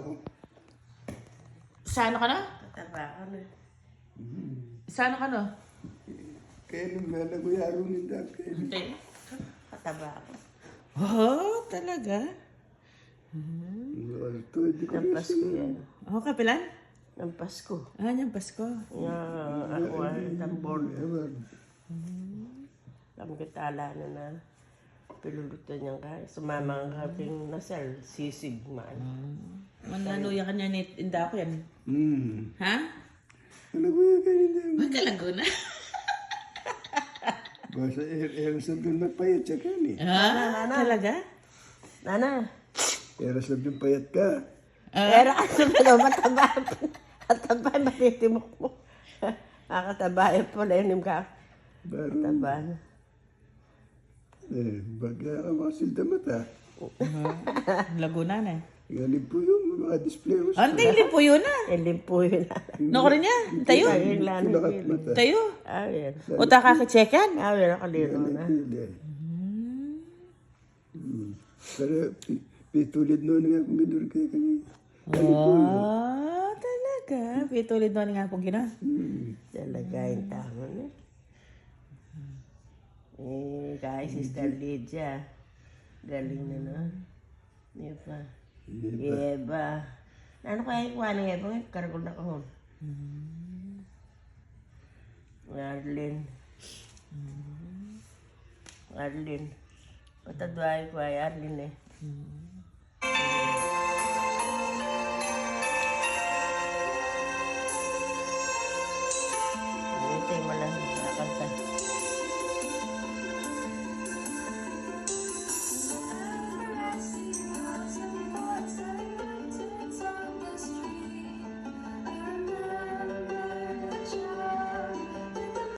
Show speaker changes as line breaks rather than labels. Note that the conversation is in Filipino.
ako.
Sa ano ka na?
Tataba ka na.
Sa ano ka na?
Kaya nung nalaguyaro ni Dad.
Hindi.
Tataba ka.
Oh, talaga?
Ito, hindi ko
Ng Pasko yan.
Oh, kapilan?
Ng Pasko.
Ah, yung Pasko.
Ako ay tambor.
ewan.
Kami kitala na piluluto niyang kain. Sumama ang kaping nasal. Sisig man.
Manaluya ka niya ni Inda ko yan. Ha?
Nalaguya ka ni Dad.
Huwag ka Laguna.
Basta sa doon magpayat siya ka ni.
Ha? Talaga?
Nana.
Sa doon payat ka.
Pero kasi ano, mataba. Mataba, matitimok mo. Makataba yung pulanim ka.
Baro.
Mataba na.
Bagla ka makasilda mata.
Laguna na eh.
Galing po yung mga display mo.
Ang tingin po yun na.
Elimpo yun na.
Nako rin niya. Tayo.
Ayun lang.
Lakat mata.
Tayo.
Ayun.
O takakacheckan.
Ayun ako dito na.
Pero pitulid noon nga kung gidur kayo kanina.
Oh, talaga. Pitulid doon nga po gina.
Talaga yung tama na. Guys, Sister Lydia. Galing na na. Di ba? Eva. Ano kaya yung kuha ni Eva? Karagol na kahon. Arlene. Arlene. Patadwa yung kuha Arlene eh.